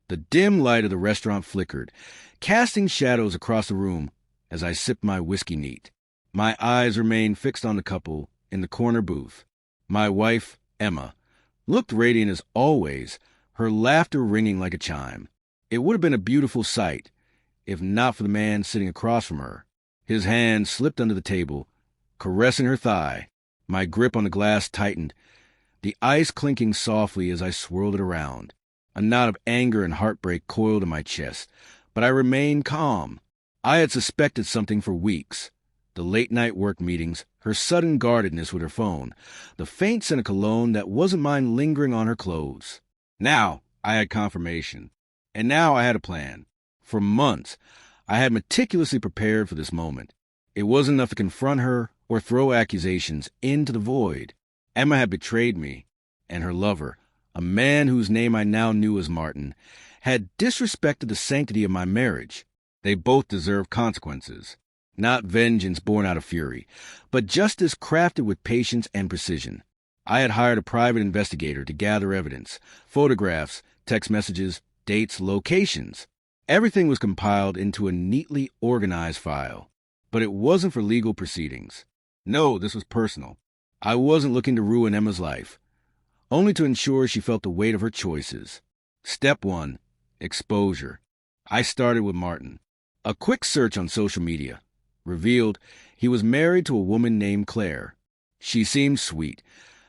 The dim light of the restaurant flickered, casting shadows across the room as I sipped my whiskey neat. My eyes remained fixed on the couple in the corner booth. My wife, Emma, looked radiant as always, her laughter ringing like a chime. It would have been a beautiful sight, if not for the man sitting across from her. His hand slipped under the table, caressing her thigh. My grip on the glass tightened, the ice clinking softly as I swirled it around. A knot of anger and heartbreak coiled in my chest, but I remained calm. I had suspected something for weeks. The late-night work meetings, her sudden guardedness with her phone, the faint scent of cologne that wasn't mine lingering on her clothes. Now I had confirmation, and now I had a plan. For months, I had meticulously prepared for this moment. It wasn't enough to confront her or throw accusations into the void. Emma had betrayed me, and her lover, a man whose name I now knew as Martin, had disrespected the sanctity of my marriage. They both deserved consequences. Not vengeance born out of fury, but justice crafted with patience and precision. I had hired a private investigator to gather evidence, photographs, text messages, dates, locations. Everything was compiled into a neatly organized file. But it wasn't for legal proceedings. No, this was personal. I wasn't looking to ruin Emma's life, only to ensure she felt the weight of her choices. Step 1. Exposure. I started with Martin. A quick search on social media revealed he was married to a woman named Claire. She seemed sweet,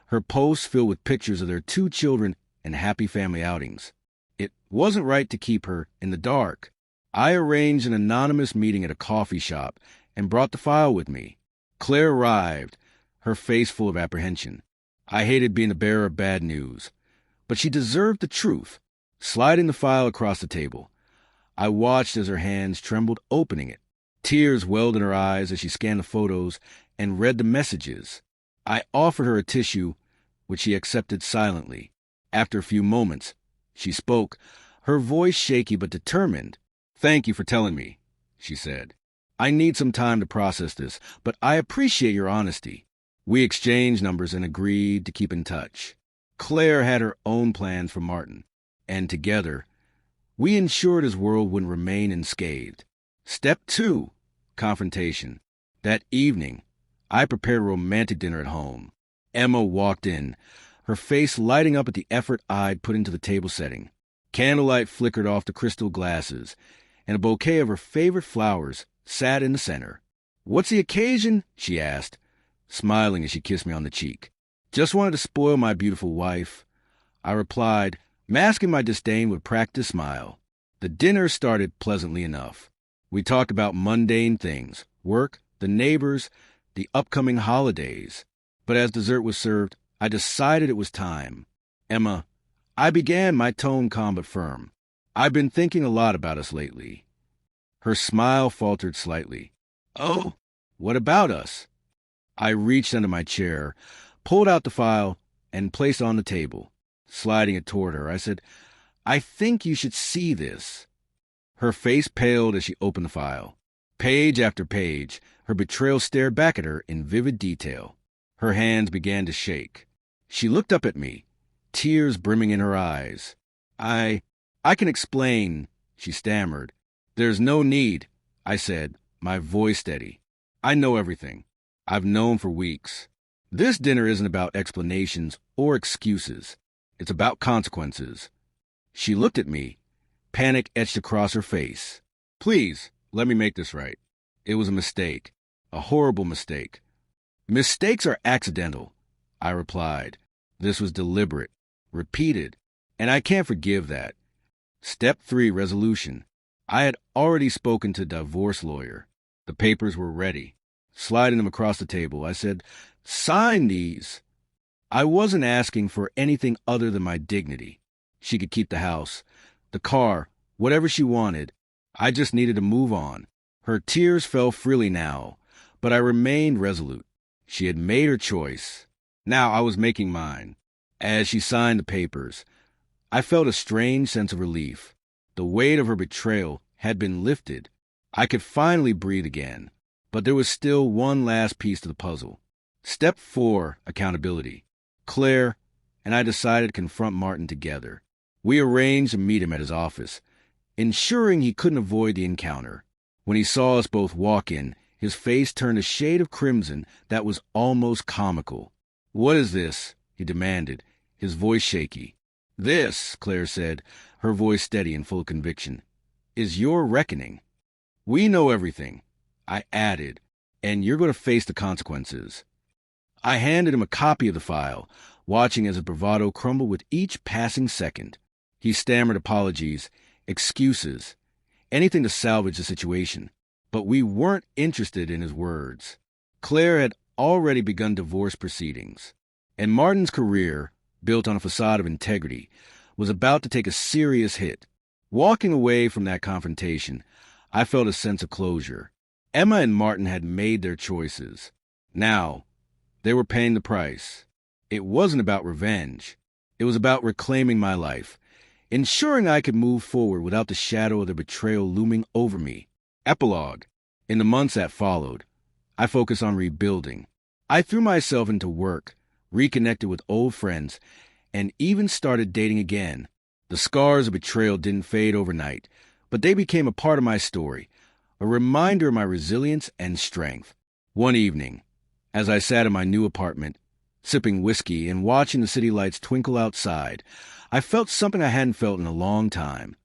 her posts filled with pictures of their 2 children and happy family outings. It wasn't right to keep her in the dark. I arranged an anonymous meeting at a coffee shop and brought the file with me. Claire arrived, her face full of apprehension. I hated being the bearer of bad news, but she deserved the truth. Sliding the file across the table, I watched as her hands trembled opening it. Tears welled in her eyes as she scanned the photos and read the messages. I offered her a tissue, which she accepted silently. After a few moments, she spoke, her voice shaky but determined. "Thank you for telling me," she said. "I need some time to process this, but I appreciate your honesty." We exchanged numbers and agreed to keep in touch. Claire had her own plans for Martin, and together, we ensured his world wouldn't remain unscathed. Step 2. Confrontation. That evening, I prepared a romantic dinner at home. Emma walked in, her face lighting up at the effort I'd put into the table setting. Candlelight flickered off the crystal glasses, and a bouquet of her favorite flowers sat in the center. "What's the occasion?" she asked, smiling as she kissed me on the cheek. "Just wanted to spoil my beautiful wife," I replied, masking my disdain with a practiced smile. The dinner started pleasantly enough. We talked about mundane things, work, the neighbors, the upcoming holidays. But as dessert was served, I decided it was time. "Emma," I began, my tone calm but firm, "I've been thinking a lot about us lately." Her smile faltered slightly. "Oh, what about us?" I reached under my chair, pulled out the file, and placed it on the table. Sliding it toward her, I said, "I think you should see this." Her face paled as she opened the file. Page after page, her betrayal stared back at her in vivid detail. Her hands began to shake. She looked up at me, tears brimming in her eyes. I can explain," she stammered. "There's no need," I said, my voice steady. "I know everything. I've known for weeks. This dinner isn't about explanations or excuses. It's about consequences." She looked at me, panic etched across her face. "Please, let me make this right. It was a mistake, a horrible mistake." "Mistakes are accidental," I replied. "This was deliberate, repeated, and I can't forgive that." Step 3, resolution. I had already spoken to a divorce lawyer. The papers were ready. Sliding them across the table, I said, "Sign these." I wasn't asking for anything other than my dignity. She could keep the house, the car, whatever she wanted. I just needed to move on. Her tears fell freely now, but I remained resolute. She had made her choice. Now I was making mine. As she signed the papers, I felt a strange sense of relief. The weight of her betrayal had been lifted. I could finally breathe again. But there was still one last piece to the puzzle. Step 4, accountability. Claire and I decided to confront Martin together. We arranged to meet him at his office, ensuring he couldn't avoid the encounter. When he saw us both walk in, his face turned a shade of crimson that was almost comical. "What is this?" he demanded, his voice shaky. "This," Claire said, her voice steady and full of conviction, "is your reckoning. We know everything," I added, "and you're going to face the consequences." I handed him a copy of the file, watching as his bravado crumbled with each passing second. He stammered apologies, excuses, anything to salvage the situation. But we weren't interested in his words. Claire had already begun divorce proceedings, and Martin's career, built on a facade of integrity, was about to take a serious hit. Walking away from that confrontation, I felt a sense of closure. Emma and Martin had made their choices. Now, they were paying the price. It wasn't about revenge. It was about reclaiming my life, ensuring I could move forward without the shadow of the betrayal looming over me. Epilogue. In the months that followed, I focused on rebuilding. I threw myself into work, reconnected with old friends, and even started dating again. The scars of betrayal didn't fade overnight, but they became a part of my story, a reminder of my resilience and strength. One evening, as I sat in my new apartment, sipping whiskey and watching the city lights twinkle outside, I felt something I hadn't felt in a long time.